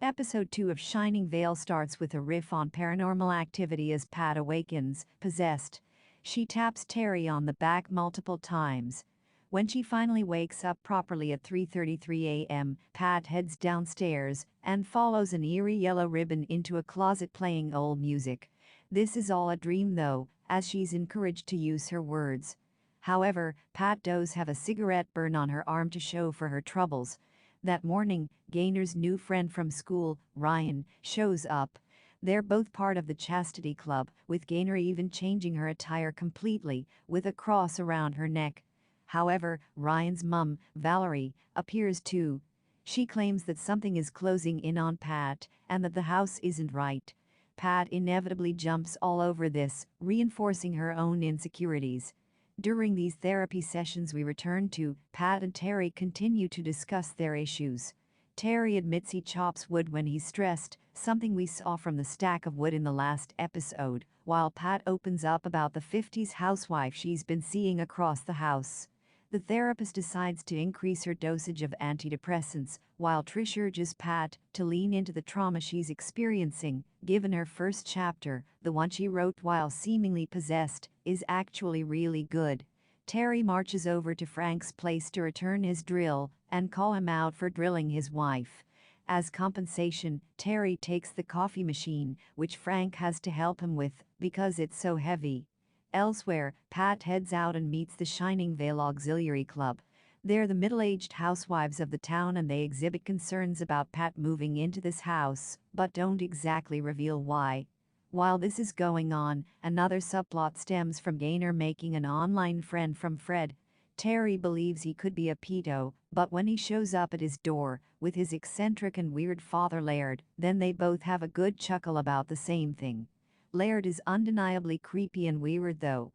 Episode 2 of Shining Vale starts with a riff on paranormal activity as Pat awakens, possessed. She taps Terry on the back multiple times. When she finally wakes up properly at 3:33 a.m., Pat heads downstairs and follows an eerie yellow ribbon into a closet playing old music. This is all a dream though, as she's encouraged to use her words. However, Pat does have a cigarette burn on her arm to show for her troubles. That morning, Gaynor's new friend from school, Ryan, shows up. They're both part of the Chastity Club, with Gaynor even changing her attire completely, with a cross around her neck. However, Ryan's mum, Valerie, appears too. She claims that something is closing in on Pat and that the house isn't right. Pat inevitably jumps all over this, reinforcing her own insecurities. During these therapy sessions we return to, Pat and Terry continue to discuss their issues. Terry admits he chops wood when he's stressed, something we saw from the stack of wood in the last episode, while Pat opens up about the 50s housewife she's been seeing across the house. The therapist decides to increase her dosage of antidepressants, while Trish urges Pat to lean into the trauma she's experiencing, given her first chapter, the one she wrote while seemingly possessed, is actually really good. Terry marches over to Frank's place to return his drill and call him out for drilling his wife. As compensation, Terry takes the coffee machine, which Frank has to help him with because it's so heavy. Elsewhere, Pat heads out and meets the Shining Vale Auxiliary Club. They're the middle-aged housewives of the town and they exhibit concerns about Pat moving into this house, but don't exactly reveal why. While this is going on, another subplot stems from Gaynor making an online friend from Fred. Terry believes he could be a pedo, but when he shows up at his door, with his eccentric and weird father Laird, then they both have a good chuckle about the same thing. Laird is undeniably creepy and weird though.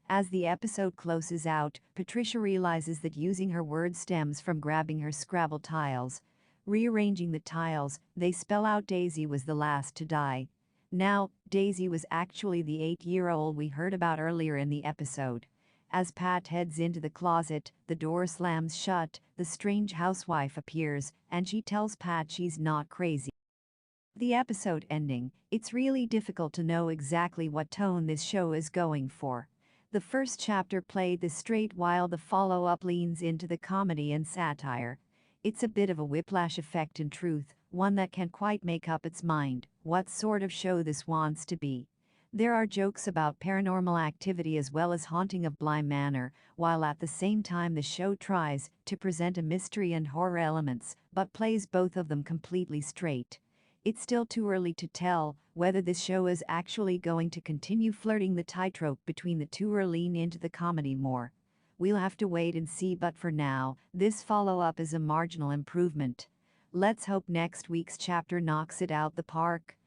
As the episode closes out, Patricia realizes that using her words stems from grabbing her Scrabble tiles. Rearranging the tiles, they spell out Daisy was the last to die. Now, Daisy was actually the 8-year-old we heard about earlier in the episode. As Pat heads into the closet, the door slams shut, the strange housewife appears, and she tells Pat she's not crazy. The episode ending, it's really difficult to know exactly what tone this show is going for. The first chapter played this straight while the follow-up leans into the comedy and satire. It's a bit of a whiplash effect in truth, one that can't quite make up its mind what sort of show this wants to be. There are jokes about paranormal activity as well as haunting of Bly Manor, while at the same time the show tries to present a mystery and horror elements, but plays both of them completely straight. It's still too early to tell whether this show is actually going to continue flirting the tightrope between the two or lean into the comedy more. We'll have to wait and see, but for now, this follow-up is a marginal improvement. Let's hope next week's chapter knocks it out the park.